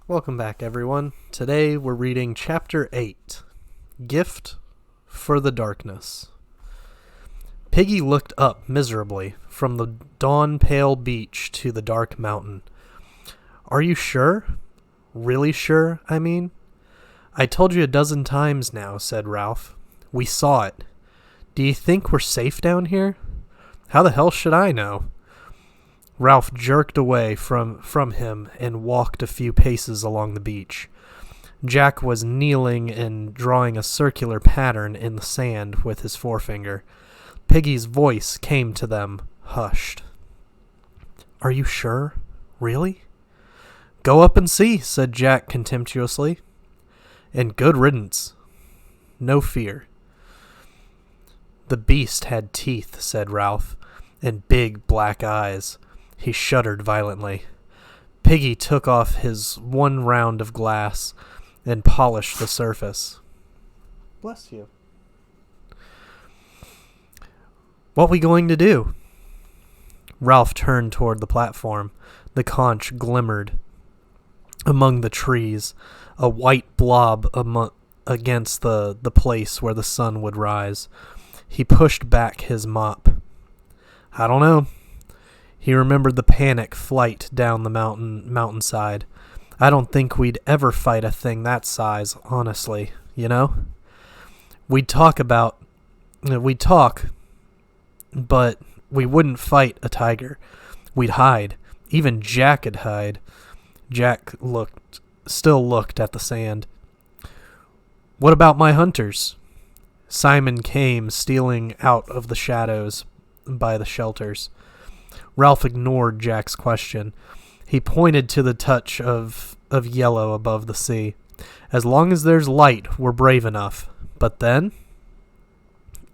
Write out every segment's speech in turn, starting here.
Welcome back, everyone. Today we're reading Chapter 8, Gift for the Darkness. Piggy looked up miserably from the dawn-pale beach to the dark mountain. Are you sure? Really sure, I mean? I told you a dozen times now, said Ralph. We saw it. Do you think we're safe down here? How the hell should I know? Ralph jerked away from him and walked a few paces along the beach. Jack was kneeling and drawing a circular pattern in the sand with his forefinger. Piggy's voice came to them, hushed. Are you sure? Really? Go up and see, said Jack contemptuously. And good riddance. No fear. The beast had teeth, said Ralph, and big black eyes. He shuddered violently. Piggy took off his one round of glass and polished the surface. Bless you. What we going to do? Ralph turned toward the platform. The conch glimmered among the trees, a white blob against the place where the sun would rise. He pushed back his mop. I don't know. He remembered the panic flight down the mountainside. I don't think we'd ever fight a thing that size, honestly, you know? We'd talk, but we wouldn't fight a tiger. We'd hide. Even Jack'd hide. Jack still looked at the sand. What about my hunters? Simon came stealing out of the shadows by the shelters. Ralph ignored Jack's question. He pointed to the touch of yellow above the sea. As long as there's light, we're brave enough. But then?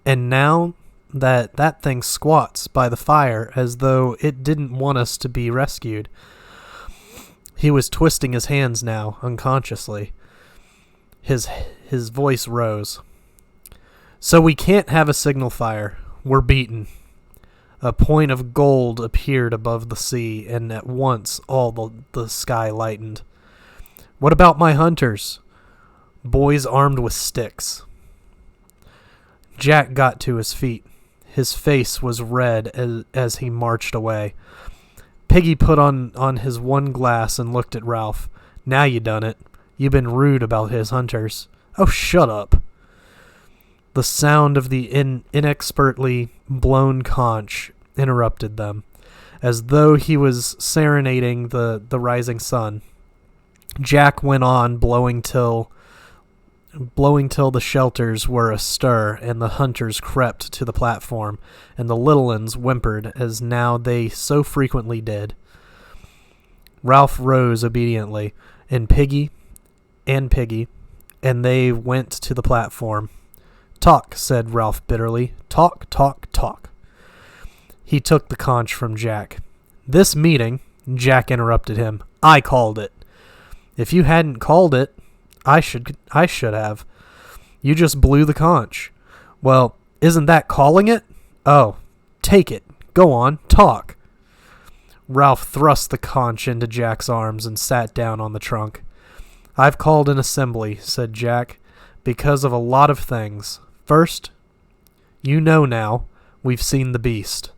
And now that thing squats by the fire as though it didn't want us to be rescued. He was twisting his hands now, unconsciously. His voice rose. So we can't have a signal fire. We're beaten. A point of gold appeared above the sea, and at once all the sky lightened. What about my hunters? Boys armed with sticks. Jack got to his feet. His face was red as he marched away. Piggy put on his one glass and looked at Ralph. Now you done it. You been rude about his hunters. Oh, shut up. The sound of the inexpertly blown conch interrupted them, as though he was serenading the rising sun. Jack went on blowing till the shelters were astir, and the hunters crept to the platform, and the little uns whimpered as now they so frequently did. Ralph rose obediently, and Piggy, and they went to the platform. Talk, said Ralph bitterly. Talk, talk, talk. He took the conch from Jack. This meeting, Jack interrupted him. I called it. If you hadn't called it, I should have. You just blew the conch. Well, isn't that calling it? Oh, take it. Go on, talk. Ralph thrust the conch into Jack's arms and sat down on the trunk. I've called an assembly, said Jack, because of a lot of things. First, you know now, we've seen the beast.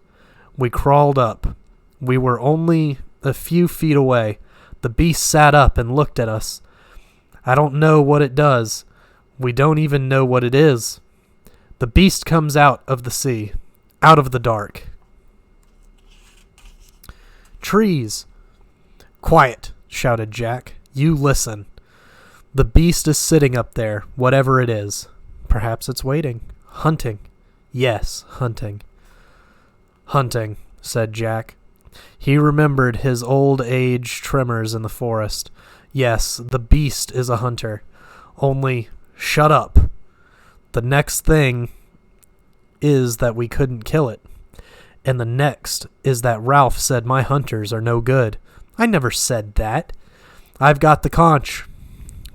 We crawled up. We were only a few feet away. The beast sat up and looked at us. I don't know what it does. We don't even know what it is. The beast comes out of the sea, out of the dark. Trees. Quiet, shouted Jack. You listen. The beast is sitting up there, whatever it is. Perhaps it's waiting. Hunting. Yes, hunting. Hunting, said Jack. He remembered his old age tremors in the forest. Yes, the beast is a hunter. Only, shut up. The next thing is that we couldn't kill it. And the next is that Ralph said my hunters are no good. I never said that. I've got the conch.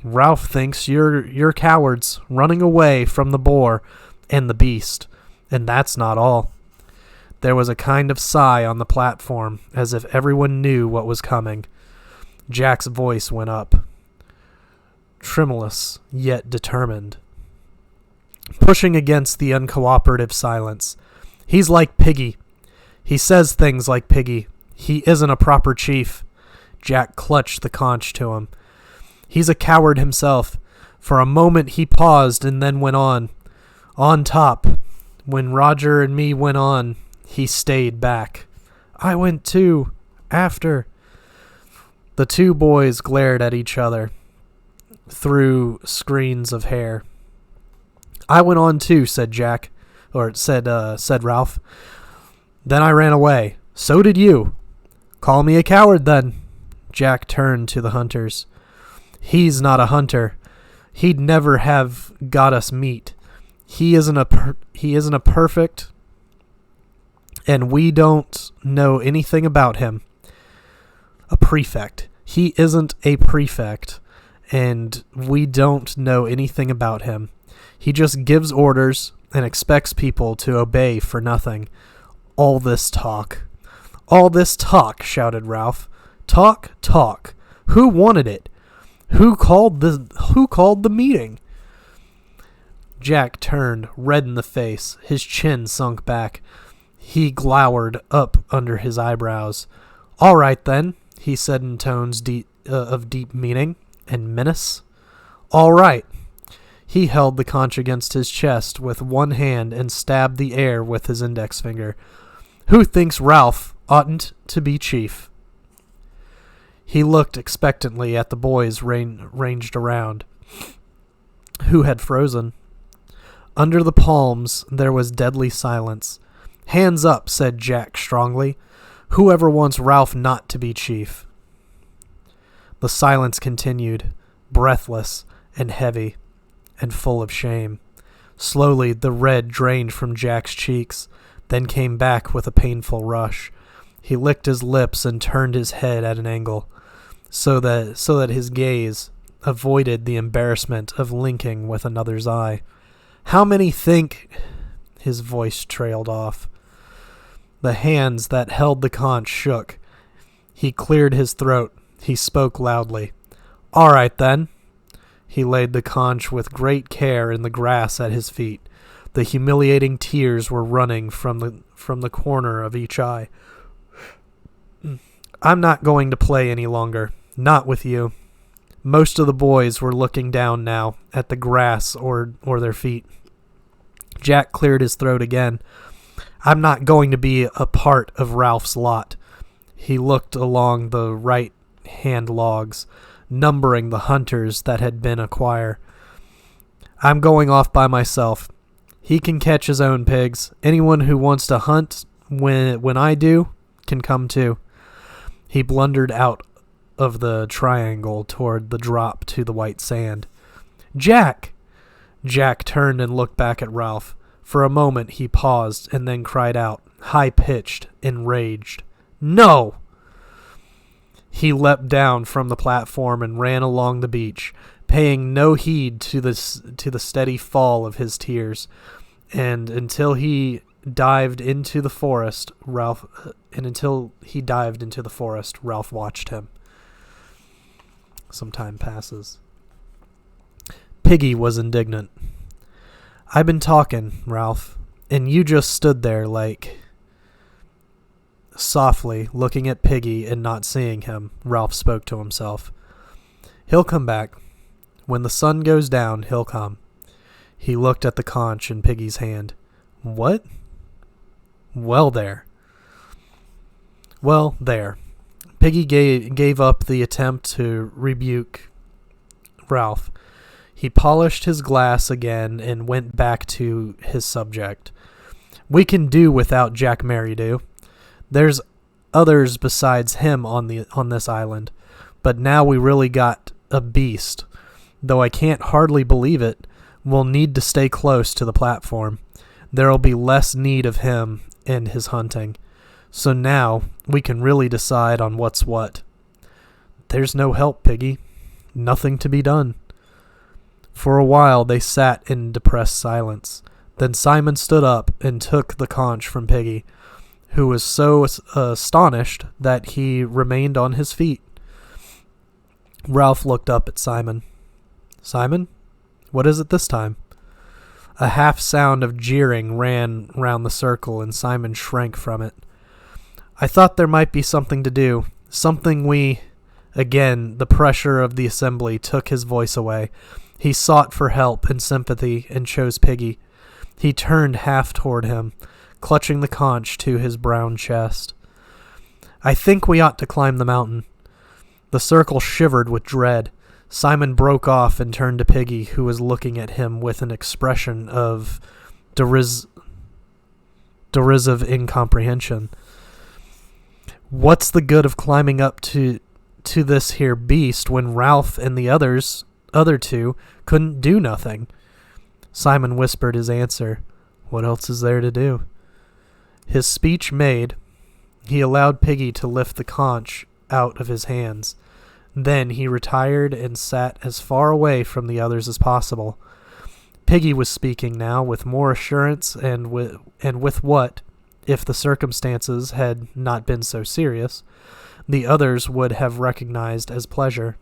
Ralph thinks you're cowards running away from the boar and the beast, and that's not all. There was a kind of sigh on the platform, as if everyone knew what was coming. Jack's voice went up. tremulous yet determined, pushing against the uncooperative silence. He's like Piggy. He says things like Piggy. He isn't a proper chief. Jack clutched the conch to him. He's a coward himself. For a moment he paused and then went on. On top. When Roger and me went on, he stayed back. I went too. After. The two boys glared at each other through screens of hair. I went on too, said Jack. Or said Ralph. Then I ran away. So did you. Call me a coward then. Jack turned to the hunters. He's not a hunter. He'd never have got us meat. He isn't a perfect, and we don't know anything about him. A prefect. He isn't a prefect, and we don't know anything about him. He just gives orders and expects people to obey for nothing. All this talk. All this talk, shouted Ralph. Talk. Who wanted it? Who called the meeting? Jack turned, red in the face. His chin sunk back. He glowered up under his eyebrows. All right, then, he said in tones of deep meaning and menace. All right. He held the conch against his chest with one hand and stabbed the air with his index finger. Who thinks Ralph oughtn't to be chief? He looked expectantly at the boys ranged around, who had frozen. Under the palms there was deadly silence. Hands up, said Jack strongly. Whoever wants Ralph not to be chief? The silence continued, breathless and heavy and full of shame. Slowly the red drained from Jack's cheeks, then came back with a painful rush. He licked his lips and turned his head at an angle, so that his gaze avoided the embarrassment of linking with another's eye. How many think... His voice trailed off. The hands that held the conch shook. He cleared his throat. He spoke loudly. All right, then. He laid the conch with great care in the grass at his feet. The humiliating tears were running from the corner of each eye. I'm not going to play any longer. Not with you. Most of the boys were looking down now at the grass or their feet. Jack cleared his throat again. I'm not going to be a part of Ralph's lot. He looked along the right-hand logs, numbering the hunters that had been a choir. I'm going off by myself. He can catch his own pigs. Anyone who wants to hunt when I do can come too. He blundered out of the triangle toward the drop to the white sand. Jack! Jack turned and looked back at Ralph. For a moment he paused and then cried out, high-pitched, enraged. No! He leapt down from the platform and ran along the beach, paying no heed to the steady fall of his tears, and until he dived into the forest, Ralph watched him. Some time passes. Piggy was indignant. I've been talking, Ralph, and you just stood there like... Softly, looking at Piggy and not seeing him, Ralph spoke to himself. He'll come back. When the sun goes down, he'll come. He looked at the conch in Piggy's hand. What? Well, there. Piggy gave up the attempt to rebuke Ralph. He polished his glass again and went back to his subject. We can do without Jack Merridew. There's others besides him on this island, but now we really got a beast. Though I can't hardly believe it, we'll need to stay close to the platform. There'll be less need of him and his hunting. So now we can really decide on what's what. There's no help, Piggy. Nothing to be done. For a while they sat in depressed silence. Then Simon stood up and took the conch from Piggy, who was so astonished that he remained on his feet. Ralph looked up at Simon. "Simon, what is it this time?" A half sound of jeering ran round the circle, and Simon shrank from it. "I thought there might be something to do. Something we—" Again, the pressure of the assembly took his voice away. He sought for help and sympathy and chose Piggy. He turned half toward him, clutching the conch to his brown chest. "I think we ought to climb the mountain." The circle shivered with dread. Simon broke off and turned to Piggy, who was looking at him with an expression of derisive incomprehension. "What's the good of climbing up to this here beast when Ralph and the other two couldn't do nothing?" Simon whispered his answer. "What else is there to do?" His speech made, he allowed Piggy to lift the conch out of his hands. Then he retired and sat as far away from the others as possible. Piggy was speaking now with more assurance and with what, if the circumstances had not been so serious, the others would have recognized as pleasure.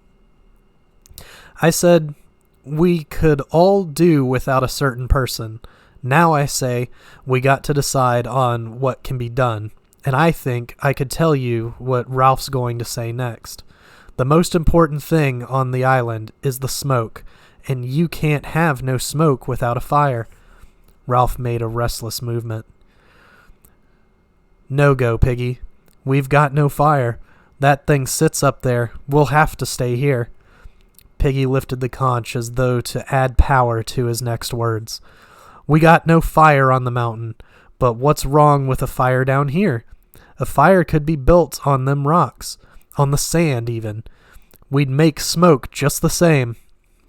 "I said we could all do without a certain person. Now I say we got to decide on what can be done, and I think I could tell you what Ralph's going to say next. The most important thing on the island is the smoke, and you can't have no smoke without a fire." Ralph made a restless movement. "No go, Piggy. We've got no fire. That thing sits up there. We'll have to stay here." Piggy lifted the conch as though to add power to his next words. "We got no fire on the mountain, but what's wrong with a fire down here? A fire could be built on them rocks, on the sand even. We'd make smoke just the same."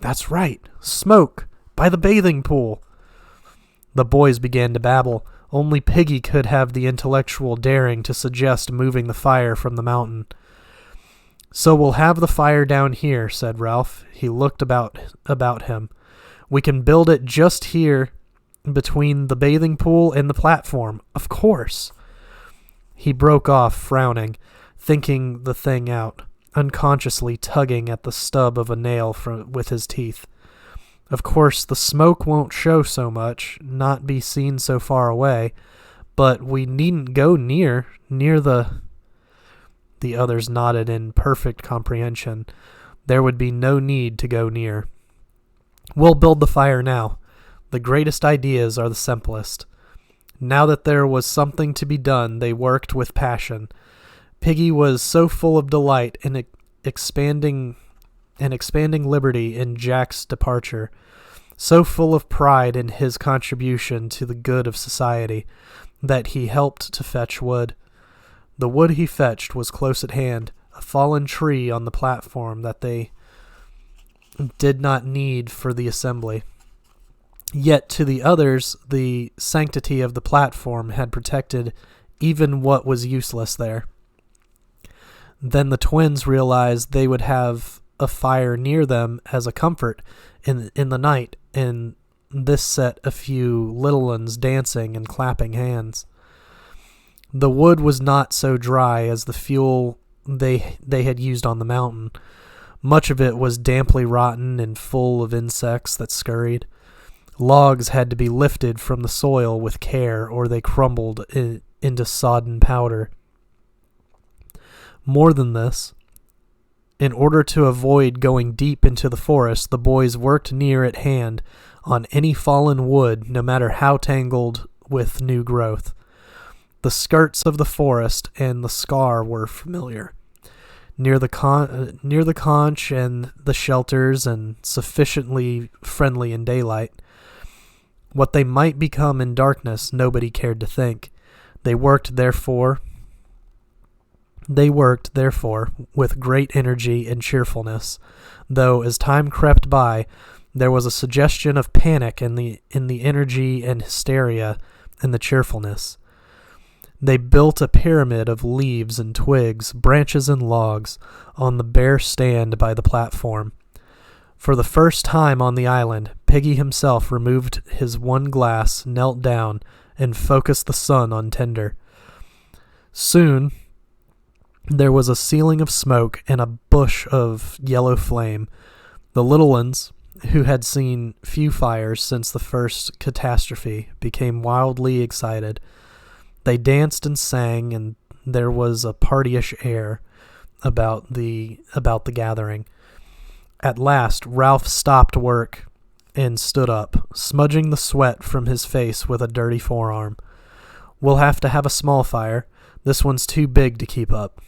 "That's right, smoke, by the bathing pool." The boys began to babble. Only Piggy could have the intellectual daring to suggest moving the fire from the mountain. "So we'll have the fire down here," said Ralph. He looked about him. "We can build it just here between the bathing pool and the platform, of course." He broke off, frowning, thinking the thing out, unconsciously tugging at the stub of a nail with his teeth. "Of course, the smoke won't show so much, not be seen so far away, but we needn't go near the—" The others nodded in perfect comprehension. There would be no need to go near. "We'll build the fire now. The greatest ideas are the simplest." Now that there was something to be done, they worked with passion. Piggy was so full of delight in expanding liberty in Jack's departure, so full of pride in his contribution to the good of society, that he helped to fetch wood. The wood he fetched was close at hand, a fallen tree on the platform that they did not need for the assembly. Yet to the others, the sanctity of the platform had protected even what was useless there. Then the twins realized they would have a fire near them as a comfort in the night, and this set a few little ones dancing and clapping hands. The wood was not so dry as the fuel they had used on the mountain. Much of it was damply rotten and full of insects that scurried. Logs had to be lifted from the soil with care, or they crumbled into sodden powder. More than this, in order to avoid going deep into the forest, the boys worked near at hand on any fallen wood, no matter how tangled with new growth. The skirts of the forest and the scar were familiar. Near the conch and the shelters, and sufficiently friendly in daylight. What they might become in darkness, nobody cared to think. They worked, therefore, with great energy and cheerfulness, though as time crept by, there was a suggestion of panic in the energy and hysteria and the cheerfulness. They built a pyramid of leaves and twigs, branches and logs, on the bare stand by the platform. For the first time on the island, Piggy himself removed his one glass, knelt down, and focused the sun on tinder. Soon there was a ceiling of smoke and a bush of yellow flame. The little ones, who had seen few fires since the first catastrophe, became wildly excited. They danced and sang, and there was a partyish air about the gathering. At last, Ralph stopped work and stood up, smudging the sweat from his face with a dirty forearm. "We'll have to have a small fire. This one's too big to keep up."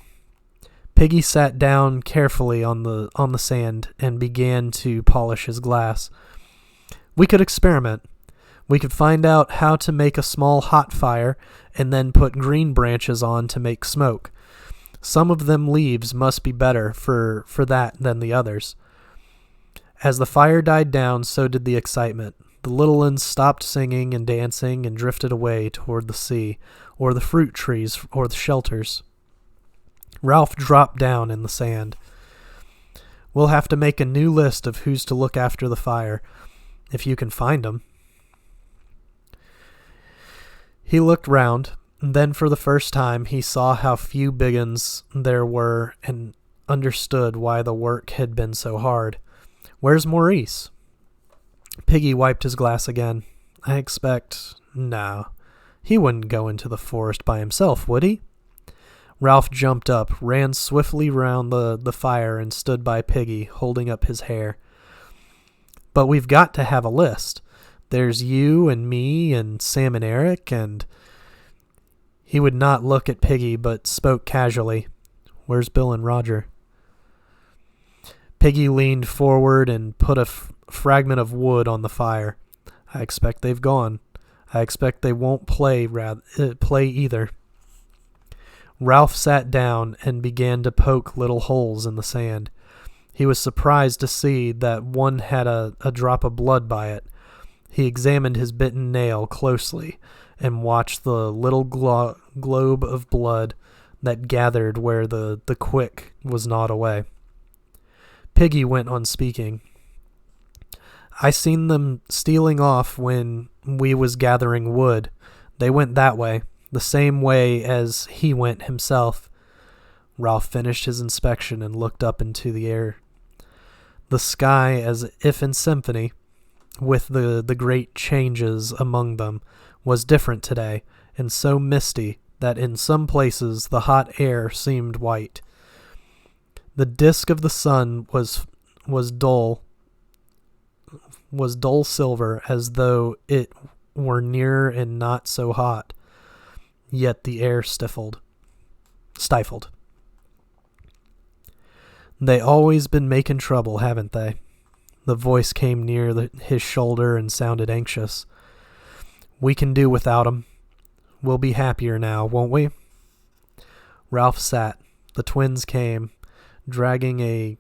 Piggy sat down carefully on the sand and began to polish his glass. "We could experiment. We could find out how to make a small hot fire and then put green branches on to make smoke. Some of them leaves must be better for that than the others." As the fire died down, so did the excitement. The little ones stopped singing and dancing and drifted away toward the sea, or the fruit trees, or the shelters. Ralph dropped down in the sand. "We'll have to make a new list of who's to look after the fire, if you can find 'em." He looked round. Then for the first time he saw how few big uns there were and understood why the work had been so hard. "Where's Maurice?" Piggy wiped his glass again. No. He wouldn't go into the forest by himself, would he?" Ralph jumped up, ran swiftly round the fire, and stood by Piggy, holding up his hair. "But we've got to have a list. There's you and me and Sam and Eric and—" He would not look at Piggy, but spoke casually. "Where's Bill and Roger?" Piggy leaned forward and put a fragment of wood on the fire. "I expect they've gone. I expect they won't play either." Ralph sat down and began to poke little holes in the sand. He was surprised to see that one had a drop of blood by it. He examined his bitten nail closely and watched the little globe of blood that gathered where the quick was gnawed away. Piggy went on speaking. "I seen them stealing off when we was gathering wood. They went that way, the same way as he went himself." Ralph finished his inspection and looked up into the air. The sky, as if in symphony, with the great changes among them, was different today, and so misty that in some places the hot air seemed white. The disk of the sun was dull silver, as though it were near and not so hot. Yet the air stifled. "They always been making trouble, haven't they?" The voice came near his shoulder and sounded anxious. "We can do without 'em. We'll be happier now, won't we?" Ralph sat. The twins came, dragging a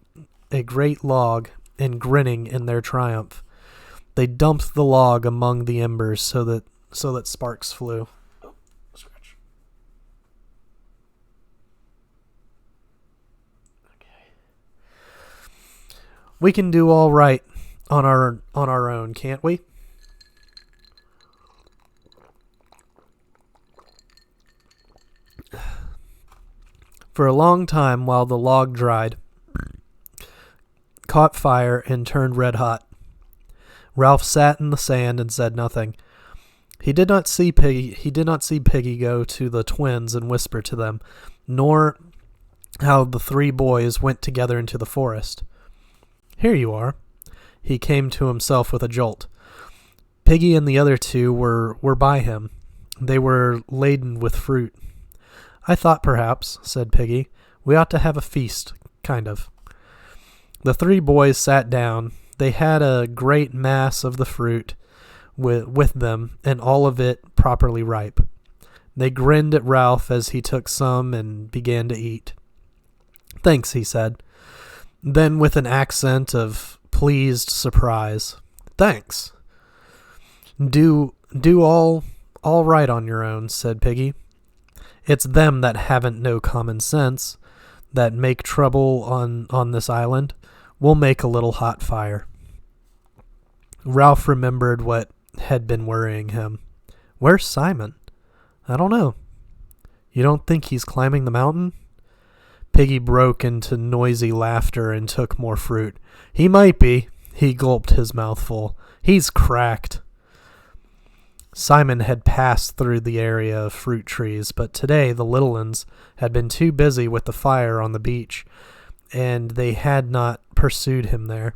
great log and grinning in their triumph. They dumped the log among the embers so that sparks flew. Oh, scratch. Okay. "We can do all right on our own, can't we?" For a long time, while the log dried, caught fire, and turned red hot, Ralph sat in the sand and said nothing. He did not see Piggy go to the twins and whisper to them, nor how the three boys went together into the forest. "Here you are." He came to himself with a jolt. Piggy and the other two were by him. They were laden with fruit. "I thought perhaps," said Piggy, "we ought to have a feast, kind of." The three boys sat down. They had a great mass of the fruit with them, and all of it properly ripe. They grinned at Ralph as he took some and began to eat. "Thanks," he said. Then with an accent of pleased surprise, "Thanks." Do all right on your own," said Piggy. "It's them that haven't no common sense, that make trouble on this island. We'll make a little hot fire." Ralph remembered what had been worrying him. "Where's Simon?" "I don't know." "You don't think he's climbing the mountain?" Piggy broke into noisy laughter and took more fruit. "He might be. He gulped his mouthful. He's cracked. Simon had passed through the area of fruit trees, but today the little ones had been too busy with the fire on the beach, and they had not pursued him there.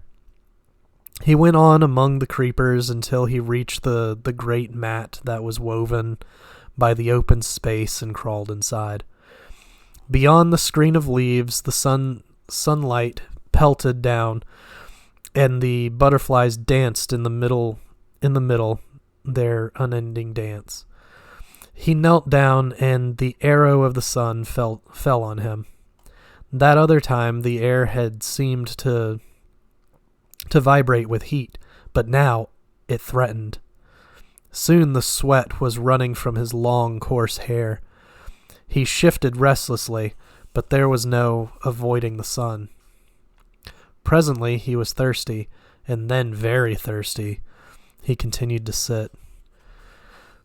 He went on among the creepers until he reached the great mat that was woven by the open space and crawled inside. Beyond the screen of leaves, the sunlight pelted down, and the butterflies danced in the middle, their unending dance. He knelt down, and the arrow of the sun fell on him. That other time, the air had seemed to vibrate with heat, but now it threatened. Soon the sweat was running from his long, coarse hair. He shifted restlessly, but there was no avoiding the sun. Presently he was thirsty, and then very thirsty. He continued to sit.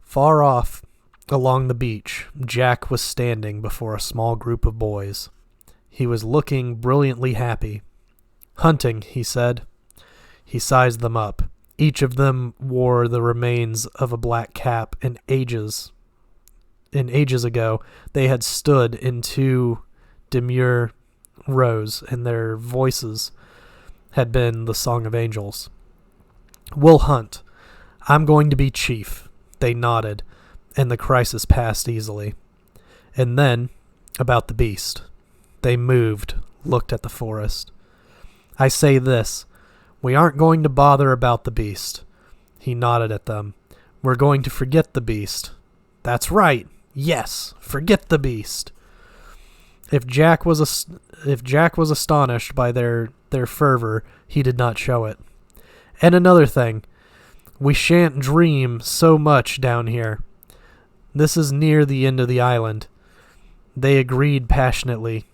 Far off, along the beach, Jack was standing before a small group of boys. He was looking brilliantly happy. "Hunting," he said. He sized them up. Each of them wore the remains of a black cap, and ages ago they had stood in two demure rows, and their voices had been the song of angels. "We'll hunt. I'm going to be chief." They nodded, and the crisis passed easily. And then, about the beast. They moved, looked at the forest. "I say this. We aren't going to bother about the beast." He nodded at them. "We're going to forget the beast." "That's right. Yes, forget the beast." If Jack was astonished by their fervor, he did not show it. "And another thing, we shan't dream so much down here. This is near the end of the island." They agreed passionately,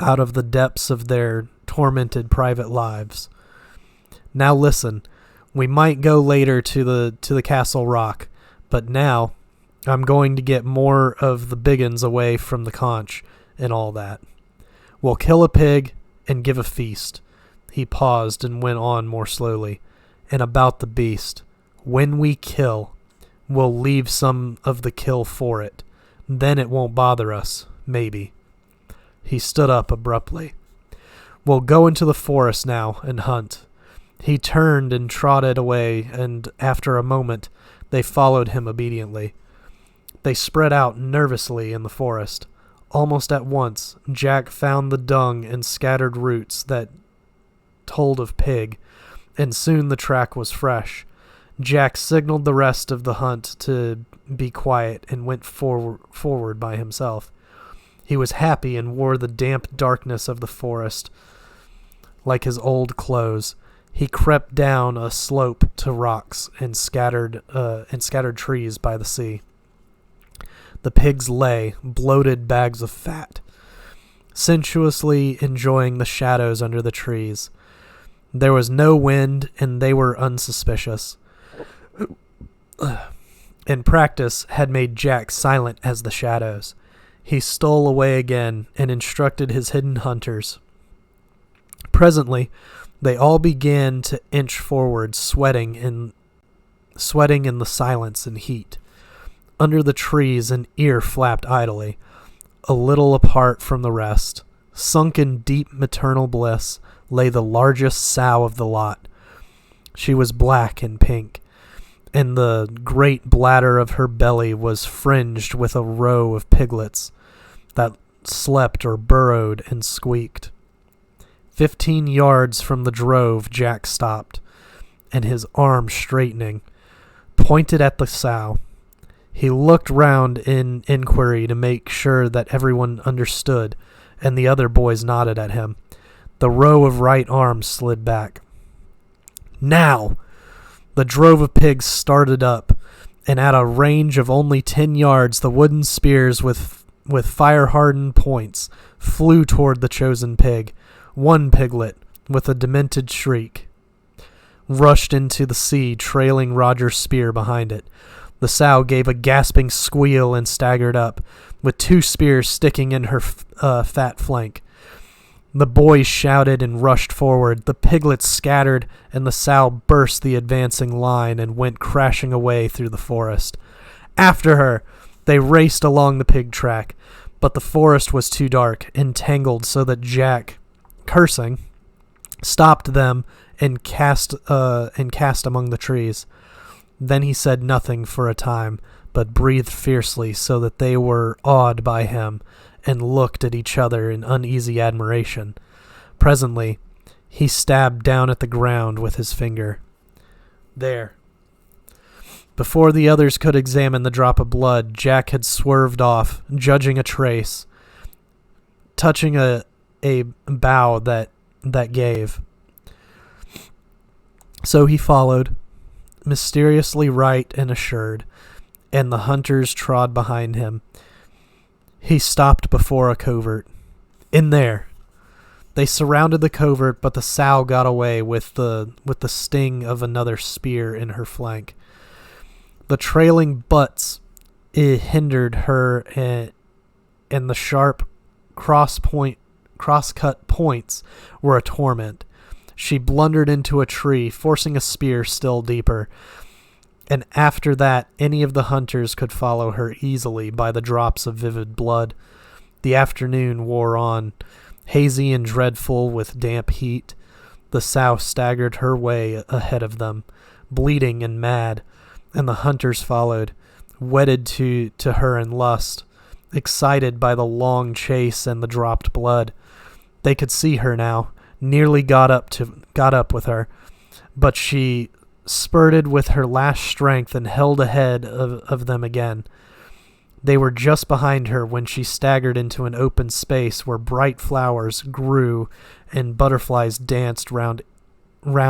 out of the depths of their tormented private lives. "Now listen, we might go later to the Castle Rock, but now I'm going to get more of the biggins away from the conch and all that. We'll kill a pig and give a feast." He paused and went on more slowly. "And about the beast, when we kill, we'll leave some of the kill for it. Then it won't bother us, maybe." He stood up abruptly. "We'll go into the forest now and hunt." He turned and trotted away, and after a moment they followed him obediently. They spread out nervously in the forest. Almost at once, Jack found the dung and scattered roots that told of pig, and soon the track was fresh. Jack signaled the rest of the hunt to be quiet and went forward by himself. He was happy and wore the damp darkness of the forest like his old clothes. He crept down a slope to rocks and scattered trees by the sea. The pigs lay, bloated bags of fat, sensuously enjoying the shadows under the trees. There was no wind, and they were unsuspicious. And practice had made Jack silent as the shadows. He stole away again and instructed his hidden hunters. Presently, they all began to inch forward, sweating in the silence and heat. Under the trees, an ear flapped idly, a little apart from the rest. Sunk in deep maternal bliss lay the largest sow of the lot. She was black and pink, and the great bladder of her belly was fringed with a row of piglets that slept or burrowed and squeaked. 15 yards from the drove, Jack stopped, and his arm straightening, pointed at the sow. He looked round in inquiry to make sure that everyone understood, and the other boys nodded at him. The row of right arms slid back. Now! The drove of pigs started up, and at a range of only 10 yards, the wooden spears with fire-hardened points flew toward the chosen pig. One piglet, with a demented shriek, rushed into the sea, trailing Roger's spear behind it. The sow gave a gasping squeal and staggered up, with 2 spears sticking in her fat flank. The boys shouted and rushed forward. The piglets scattered, and the sow burst the advancing line and went crashing away through the forest. After her! They raced along the pig track, but the forest was too dark, entangled, so that Jack, cursing, stopped them and cast among the trees. Then he said nothing for a time, but breathed fiercely, so that they were awed by him and looked at each other in uneasy admiration. Presently, he stabbed down at the ground with his finger. There. Before the others could examine the drop of blood, Jack had swerved off, judging a trace, touching a bough that gave. So he followed, mysteriously right and assured, and the hunters trod behind him. He stopped before a covert. In there. They surrounded the covert, but the sow got away with the sting of another spear in her flank. The trailing butts hindered her, and the sharp cross-cut points were a torment. She blundered into a tree, forcing a spear still deeper. And after that, any of the hunters could follow her easily by the drops of vivid blood. The afternoon wore on, hazy and dreadful with damp heat. The sow staggered her way ahead of them, bleeding and mad, and the hunters followed, wedded to her in lust, excited by the long chase and the dropped blood. They could see her now, nearly got up with her, but she spurted with her last strength and held ahead of them again. They were just behind her when she staggered into an open space where bright flowers grew and butterflies danced round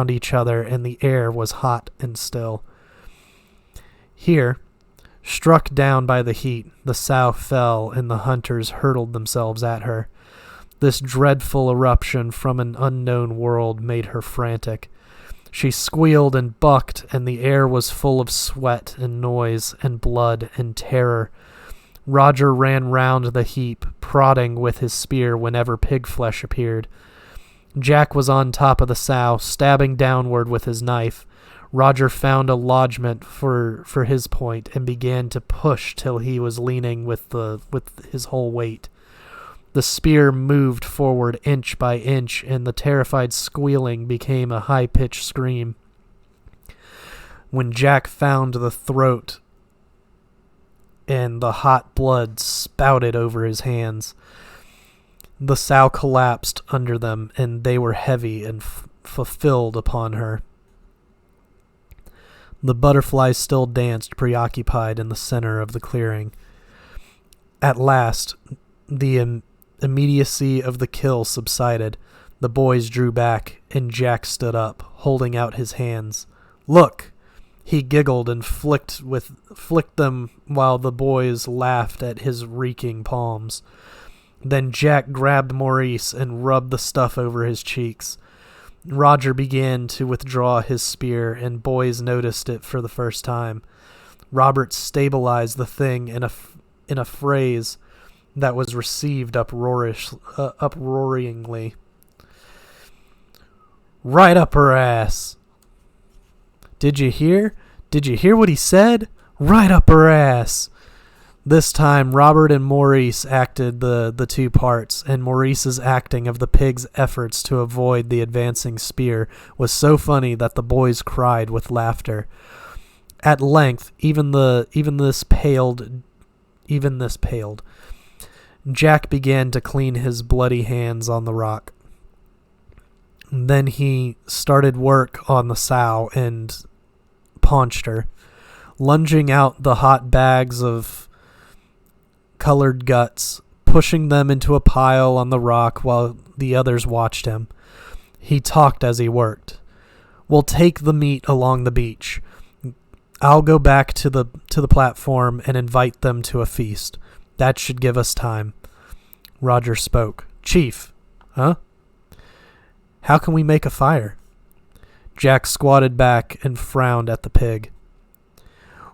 each other, and the air was hot and still. Here, struck down by the heat, the sow fell, and the hunters hurled themselves at her. This dreadful eruption from an unknown world made her frantic. She squealed and bucked, and the air was full of sweat and noise and blood and terror. Roger ran round the heap, prodding with his spear whenever pig flesh appeared. Jack was on top of the sow, stabbing downward with his knife. Roger found a lodgment for his point and began to push till he was leaning with his whole weight. The spear moved forward inch by inch, and the terrified squealing became a high-pitched scream. When Jack found the throat and the hot blood spouted over his hands, the sow collapsed under them, and they were heavy and fulfilled upon her. The butterflies still danced preoccupied in the center of the clearing. At last, the immediacy of the kill subsided. The boys drew back, and Jack stood up, holding out his hands. "Look!" He giggled and flicked them while the boys laughed at his reeking palms. Then Jack grabbed Maurice and rubbed the stuff over his cheeks. Roger began to withdraw his spear, and boys noticed it for the first time. Robert stabilized the thing in a phrase that was received uproaringly. "Right up her ass." Did you hear? Did you hear what he said? Right up her ass. This time, Robert and Maurice acted the two parts, and Maurice's acting of the pig's efforts to avoid the advancing spear was so funny that the boys cried with laughter. At length, even this paled. Jack began to clean his bloody hands on the rock. Then he started work on the sow and paunched her, lunging out the hot bags of colored guts, pushing them into a pile on the rock while the others watched him. He talked as he worked. "We'll take the meat along the beach. I'll go back to the platform and invite them to a feast. That should give us time." Roger spoke. "Chief." "Huh?" "How can we make a fire?" Jack squatted back and frowned at the pig.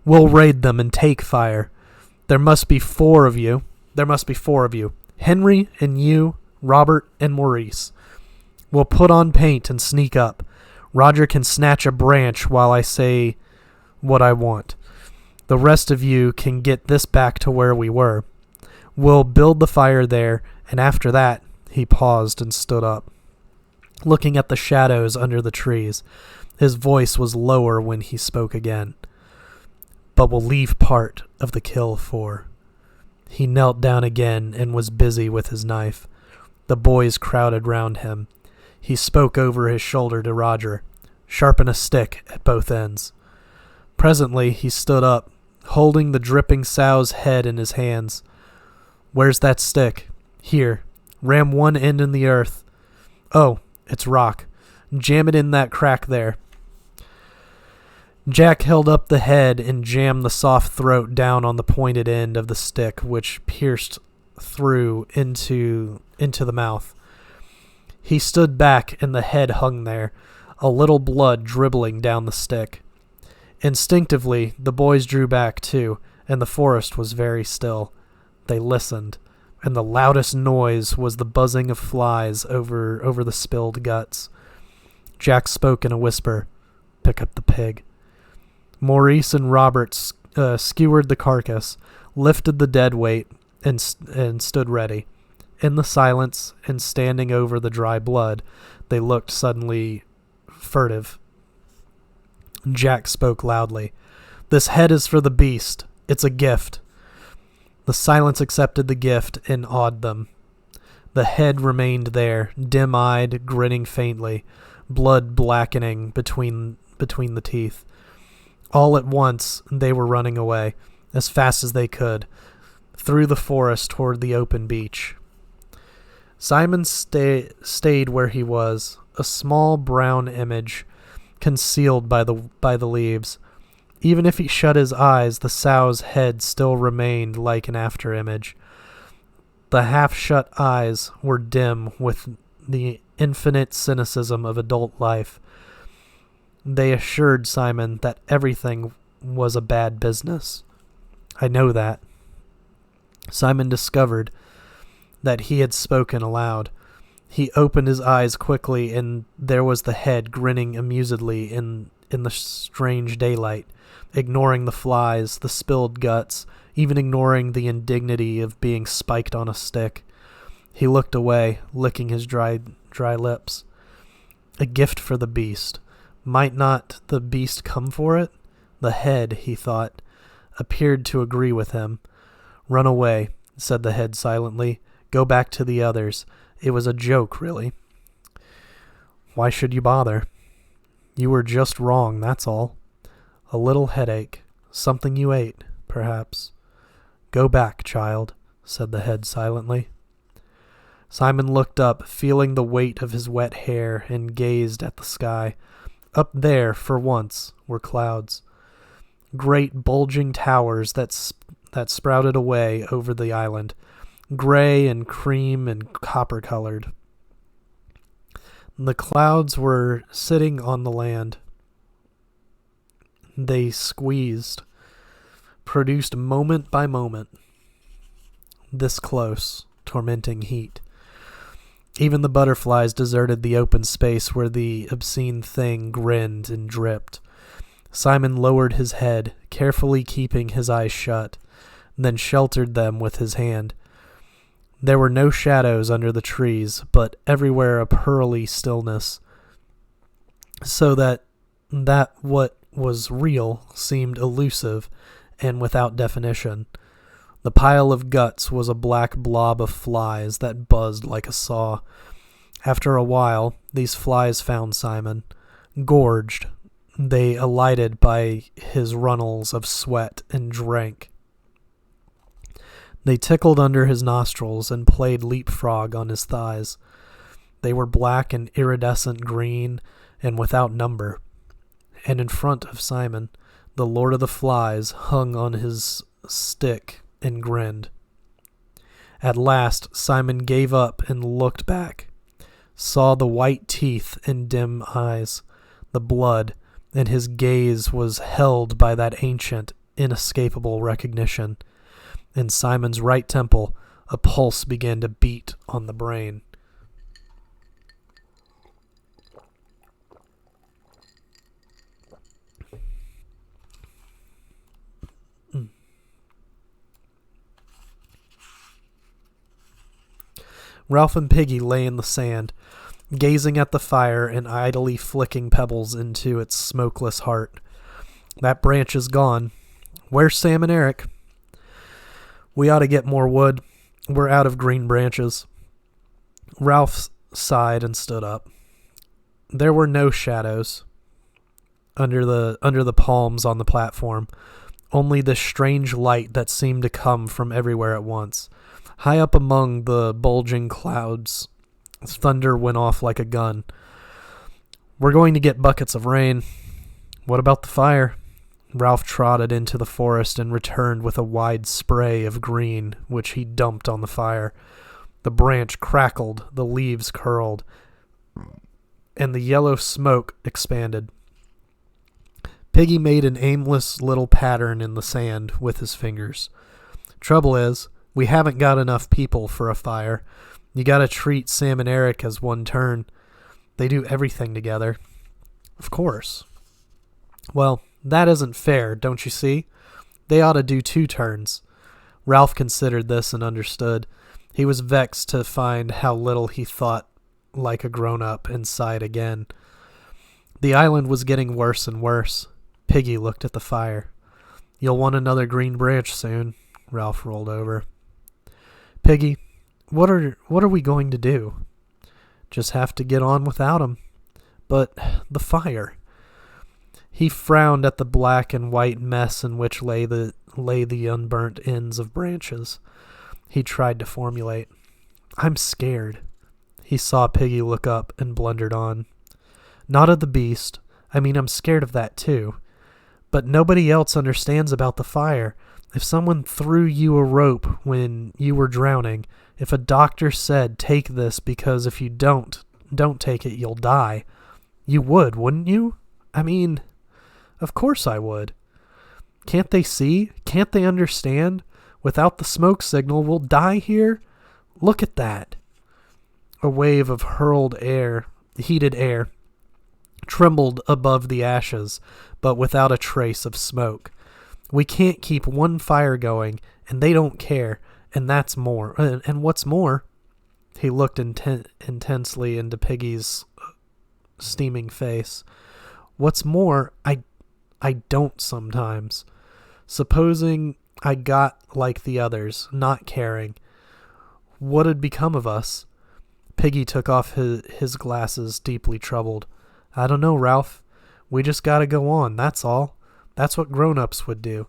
"We'll raid them and take fire. There must be four of you. Henry and you, Robert, and Maurice. We'll put on paint and sneak up. Roger can snatch a branch while I say what I want. The rest of you can get this back to where we were. We'll build the fire there, and after that," he paused and stood up, looking at the shadows under the trees. His voice was lower when he spoke again. "But we'll leave part of the kill for." He knelt down again and was busy with his knife. The boys crowded round him. He spoke over his shoulder to Roger. "Sharpen a stick at both ends." Presently he stood up, holding the dripping sow's head in his hands. "Where's that stick?" "Here. Ram one end in the earth." "Oh, it's rock. Jam it in that crack there." Jack held up the head and jammed the soft throat down on the pointed end of the stick, which pierced through into the mouth. He stood back and the head hung there, a little blood dribbling down the stick. Instinctively, the boys drew back too, and the forest was very still. They listened, and the loudest noise was the buzzing of flies over the spilled guts. Jack spoke in a whisper. "Pick up the pig." Maurice and Robert skewered the carcass, lifted the dead weight, and stood ready. In the silence, and standing over the dry blood, they looked suddenly furtive. Jack spoke loudly. "This head is for the beast. It's a gift." The silence accepted the gift and awed them. The head remained there, dim-eyed, grinning faintly, blood blackening between the teeth. All at once they were running away, as fast as they could, through the forest toward the open beach. Simon stayed where he was, a small brown image, concealed by the leaves. Even if he shut his eyes, the sow's head still remained like an after-image. The half-shut eyes were dim with the infinite cynicism of adult life. They assured Simon that everything was a bad business. "I know that." Simon discovered that he had spoken aloud. He opened his eyes quickly, and there was the head grinning amusedly in the strange daylight, ignoring the flies, the spilled guts, even ignoring the indignity of being spiked on a stick. He looked away, licking his dry lips. A gift for the beast. Might not the beast come for it? The head, he thought, appeared to agree with him. "Run away," said the head silently. "Go back to the others. It was a joke, really." "Why should you bother?" "You were just wrong, that's all. A little headache. Something you ate, perhaps." "Go back, child," said the head silently. Simon looked up, feeling the weight of his wet hair, and gazed at the sky. Up there, for once, were clouds. Great bulging towers that sprouted away over the island, gray and cream and copper-colored. The clouds were sitting on the land. They squeezed, produced moment by moment this close, tormenting heat. Even the butterflies deserted the open space where the obscene thing grinned and dripped. Simon lowered his head, carefully keeping his eyes shut, then sheltered them with his hand. There were no shadows under the trees, but everywhere a pearly stillness, so that what was real seemed elusive and without definition. The pile of guts was a black blob of flies that buzzed like a saw. After a while, these flies found Simon. Gorged, they alighted by his runnels of sweat and drank. They tickled under his nostrils and played leapfrog on his thighs. They were black and iridescent green and without number. And in front of Simon, the Lord of the Flies hung on his stick and grinned. At last, Simon gave up and looked back, saw the white teeth and dim eyes, the blood, and his gaze was held by that ancient, inescapable recognition. In Simon's right temple, a pulse began to beat on the brain. Ralph and Piggy lay in the sand, gazing at the fire and idly flicking pebbles into its smokeless heart. That branch is gone. Where's Sam and Eric? We ought to get more wood. We're out of green branches. Ralph sighed and stood up. There were no shadows under the palms on the platform, only this strange light that seemed to come from everywhere at once. High up among the bulging clouds, thunder went off like a gun. We're going to get buckets of rain. What about the fire? Ralph trotted into the forest and returned with a wide spray of green, which he dumped on the fire. The branch crackled, the leaves curled, and the yellow smoke expanded. Piggy made an aimless little pattern in the sand with his fingers. Trouble is, we haven't got enough people for a fire. You gotta treat Sam and Eric as one turn. They do everything together. Of course. Well, that isn't fair, don't you see? They ought to do 2 turns. Ralph considered this and understood. He was vexed to find how little he thought like a grown-up and sighed again. The island was getting worse and worse. Piggy looked at the fire. You'll want another green branch soon. Ralph rolled over. Piggy, what are we going to do? Just have to get on without 'em. But the fire. He frowned at the black and white mess in which lay the unburnt ends of branches. He tried to formulate. I'm scared. He saw Piggy look up and blundered on. Not of the beast. I mean, I'm scared of that too. But nobody else understands about the fire. If someone threw you a rope when you were drowning, if a doctor said, take this because if you don't take it, you'll die, you would, wouldn't you? I mean, of course I would. Can't they see? Can't they understand? Without the smoke signal, we'll die here? Look at that. A wave of heated air, trembled above the ashes, but without a trace of smoke. We can't keep one fire going, and they don't care, and that's more. And what's more, he looked intensely into Piggy's steaming face. What's more, I don't sometimes. Supposing I got like the others, not caring, what'd become of us? Piggy took off his glasses, deeply troubled. I don't know, Ralph. We just gotta go on, that's all. That's what grown-ups would do.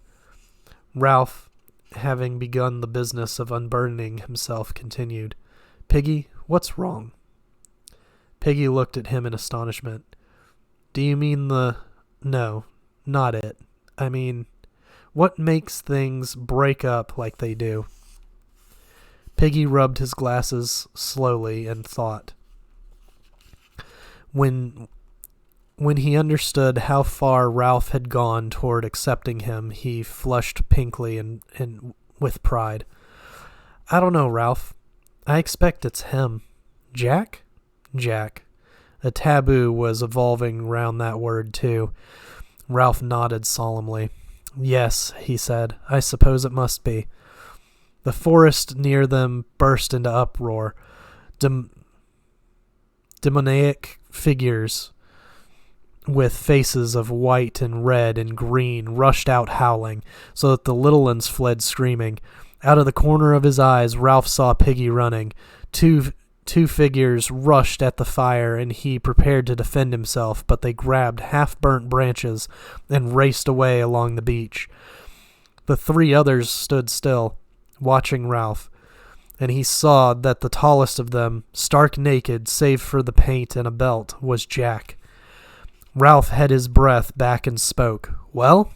Ralph, having begun the business of unburdening himself, continued. Piggy, what's wrong? Piggy looked at him in astonishment. Do you mean No, not it. I mean, what makes things break up like they do? Piggy rubbed his glasses slowly and thought. When he understood how far Ralph had gone toward accepting him, he flushed pinkly and with pride. I don't know, Ralph. I expect it's him. Jack? Jack. A taboo was evolving round that word, too. Ralph nodded solemnly. Yes, he said. I suppose it must be. The forest near them burst into uproar. Demoniac figures with faces of white and red and green rushed out howling, so that the little ones fled screaming. Out of the corner of his eyes, Ralph saw Piggy running. Two figures rushed at the fire, and he prepared to defend himself, but they grabbed half-burnt branches and raced away along the beach. The 3 others stood still, watching Ralph, and he saw that the tallest of them, stark naked save for the paint and a belt, was Jack. Ralph had his breath back and spoke. Well?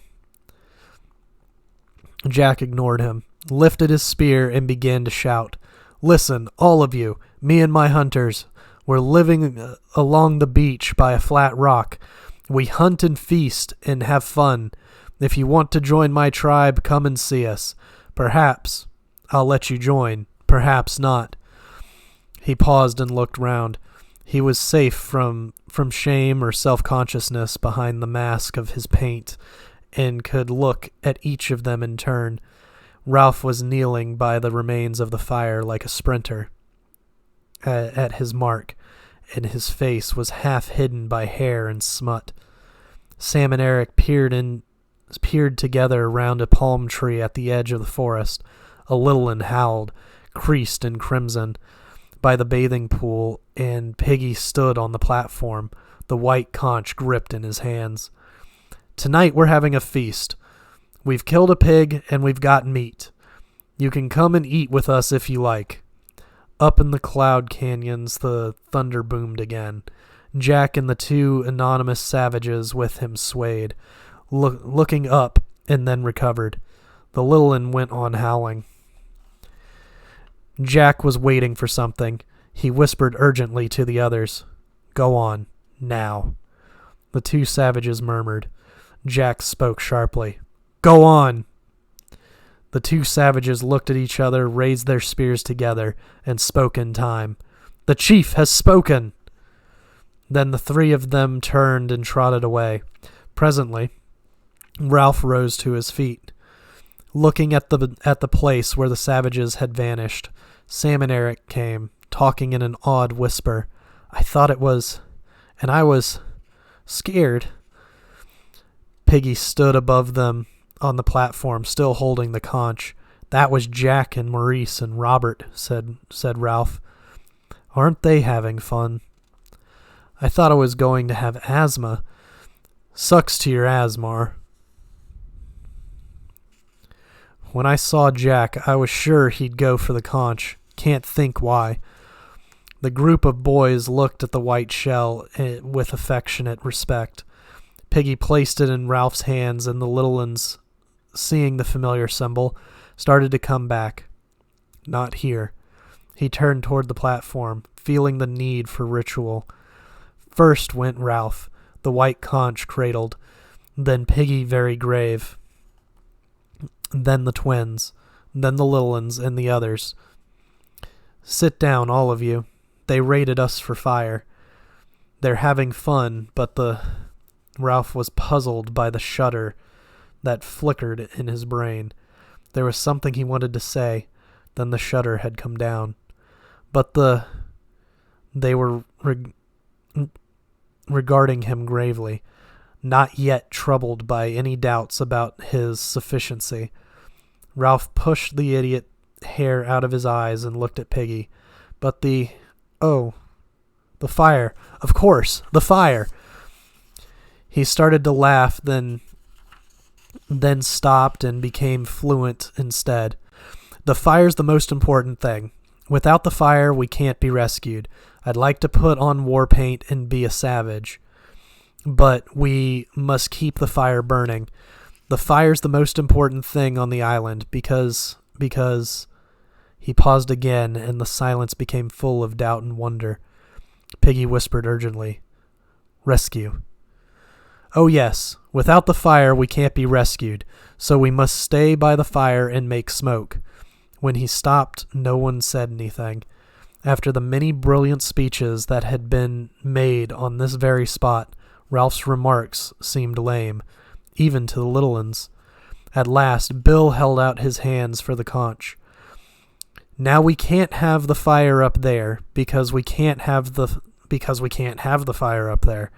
Jack ignored him, lifted his spear, and began to shout. Listen, all of you, me and my hunters. We're living along the beach by a flat rock. We hunt and feast and have fun. If you want to join my tribe, come and see us. Perhaps I'll let you join. Perhaps not. He paused and looked round. He was safe from shame or self-consciousness behind the mask of his paint, and could look at each of them in turn. Ralph was kneeling by the remains of the fire like a sprinter. at his mark, and his face was half hidden by hair and smut. Sam and Eric peered together around a palm tree at the edge of the forest. A Littlin howled, creased in crimson, by the bathing pool, and Piggy stood on the platform, the white conch gripped in his hands. "Tonight we're having a feast. We've killed a pig, and we've got meat. You can come and eat with us if you like." Up in the cloud canyons the thunder boomed again. Jack and the two anonymous savages with him swayed, looking up, and then recovered. The Littlin went on howling. Jack was waiting for something. He whispered urgently to the others, "Go on, now." The two savages murmured. Jack spoke sharply, "Go on!" The two savages looked at each other, raised their spears together, and spoke in time. "The chief has spoken!" Then the three of them turned and trotted away. Presently, Ralph rose to his feet. Looking at the place where the savages had vanished, Sam and Eric came, talking in an awed whisper. "I thought it was... and I was... scared." Piggy stood above them on the platform, still holding the conch. "That was Jack and Maurice and Robert," said Ralph. "Aren't they having fun?" "I thought I was going to have asthma." "Sucks to your asthma." "When I saw Jack, I was sure he'd go for the conch. Can't think why." The group of boys looked at the white shell with affectionate respect. Piggy placed it in Ralph's hands, and the Littlins, seeing the familiar symbol, started to come back. Not here. He turned toward the platform, feeling the need for ritual. First went Ralph, the white conch cradled, then Piggy very grave, then the twins, then the Littlins and the others. "Sit down, all of you. They raided us for fire. They're having fun, but Ralph was puzzled by the shudder that flickered in his brain. There was something he wanted to say, then the shudder had come down. But they were regarding him gravely, not yet troubled by any doubts about his sufficiency. Ralph pushed the idiot hair out of his eyes and looked at Piggy. "But the fire. Of course, the fire." He started to laugh, then stopped and became fluent instead. "The fire's the most important thing. Without the fire, we can't be rescued. I'd like to put on war paint and be a savage, but we must keep the fire burning. The fire's the most important thing on the island because... He paused again, and the silence became full of doubt and wonder. Piggy whispered urgently, "Rescue." "Oh yes, without the fire we can't be rescued, so we must stay by the fire and make smoke." When he stopped, no one said anything. After the many brilliant speeches that had been made on this very spot, Ralph's remarks seemed lame, even to the Littlins. At last, Bill held out his hands for the conch. "Now we can't have the fire up there because we can't have the fire up there.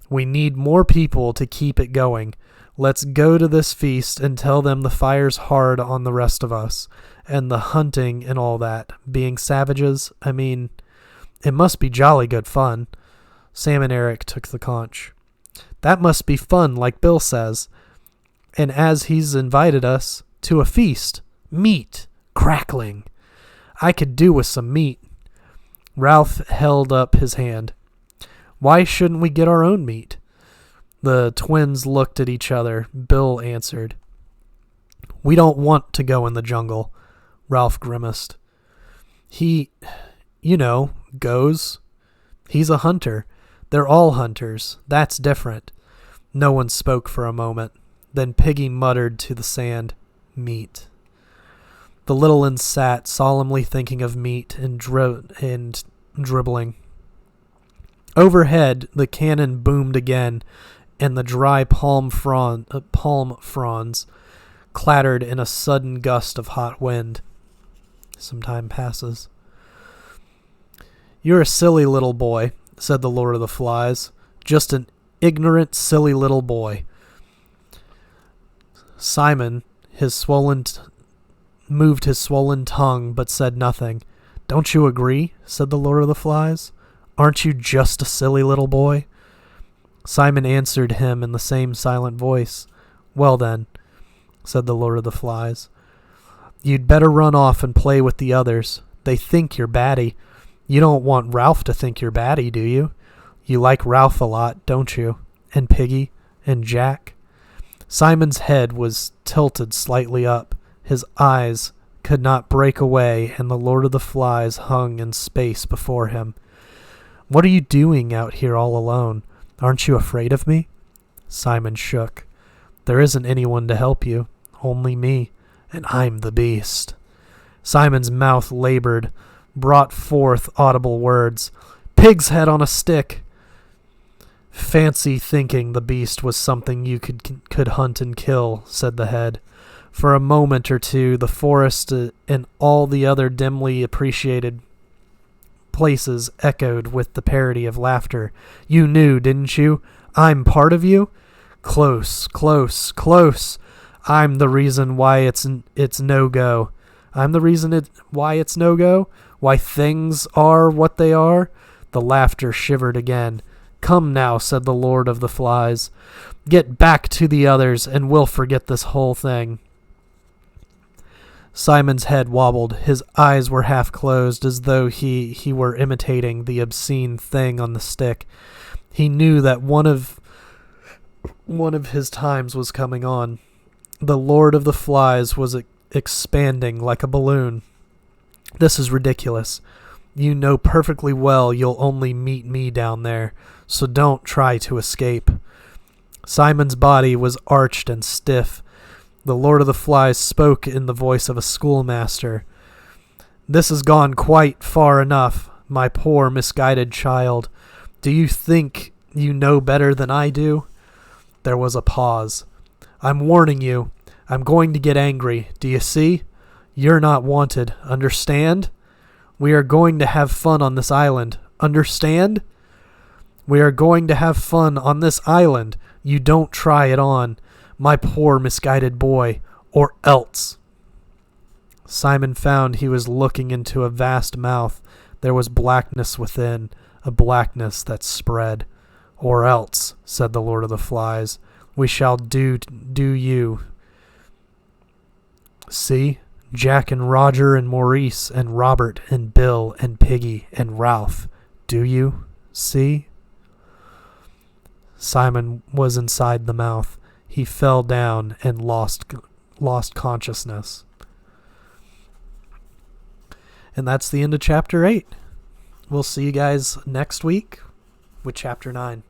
We need more people to keep it going. Let's go to this feast and tell them the fire's hard on the rest of us, and the hunting and all that. Being savages, I mean, it must be jolly good fun." Sam and Eric took the conch. "That must be fun, like Bill says. And as he's invited us to a feast, meat, crackling. I could do with some meat." Ralph held up his hand. "Why shouldn't we get our own meat?" The twins looked at each other. Bill answered, "We don't want to go in the jungle." Ralph grimaced. "He, goes. He's a hunter. They're all hunters. That's different." No one spoke for a moment. Then Piggy muttered to the sand, "Meat." The Littlins sat solemnly thinking of meat and dribbling. Overhead, the cannon boomed again, and the dry palm fronds clattered in a sudden gust of hot wind. Some time passes. "You're a silly little boy," said the Lord of the Flies. "Just an ignorant, silly little boy." Simon, moved his swollen tongue, but said nothing. "Don't you agree?" said the Lord of the Flies. "Aren't you just a silly little boy?" Simon answered him in the same silent voice. "Well then," said the Lord of the Flies, "you'd better run off and play with the others. They think you're batty. You don't want Ralph to think you're batty, do you? You like Ralph a lot, don't you? And Piggy? And Jack?" Simon's head was tilted slightly up. His eyes could not break away, and the Lord of the Flies hung in space before him. "What are you doing out here all alone? Aren't you afraid of me?" Simon shook. "There isn't anyone to help you. Only me. And I'm the beast." Simon's mouth labored, brought forth audible words. "Pig's head on a stick." "Fancy thinking the beast was something you could hunt and kill," said the head. For a moment or two, the forest and all the other dimly appreciated places echoed with the parody of laughter. "You knew, didn't you? I'm part of you? Close, close, close. I'm the reason why it's no-go. I'm the reason why it's no-go? Why things are what they are?" The laughter shivered again. "Come now," said the Lord of the Flies. "Get back to the others, and we'll forget this whole thing." Simon's head wobbled. His eyes were half closed, as though he were imitating the obscene thing on the stick. He knew that one of his times was coming on. The Lord of the Flies was expanding like a balloon. "This is ridiculous. You know perfectly well you'll only meet me down there, so don't try to escape." Simon's body was arched and stiff. The Lord of the Flies spoke in the voice of a schoolmaster. "This has gone quite far enough, my poor misguided child. Do you think you know better than I do?" There was a pause. "I'm warning you. I'm going to get angry. Do you see? You're not wanted. Understand? We are going to have fun on this island. Understand? We are going to have fun on this island. You don't try it on, my poor misguided boy, or else." Simon found he was looking into a vast mouth. There was blackness within, a blackness that spread. "Or else," said the Lord of the Flies, "we shall do you. See? Jack and Roger and Maurice and Robert and Bill and Piggy and Ralph. Do you see?" Simon was inside the mouth. He fell down and lost consciousness. And that's the end of Chapter 8. We'll see you guys next week with Chapter 9.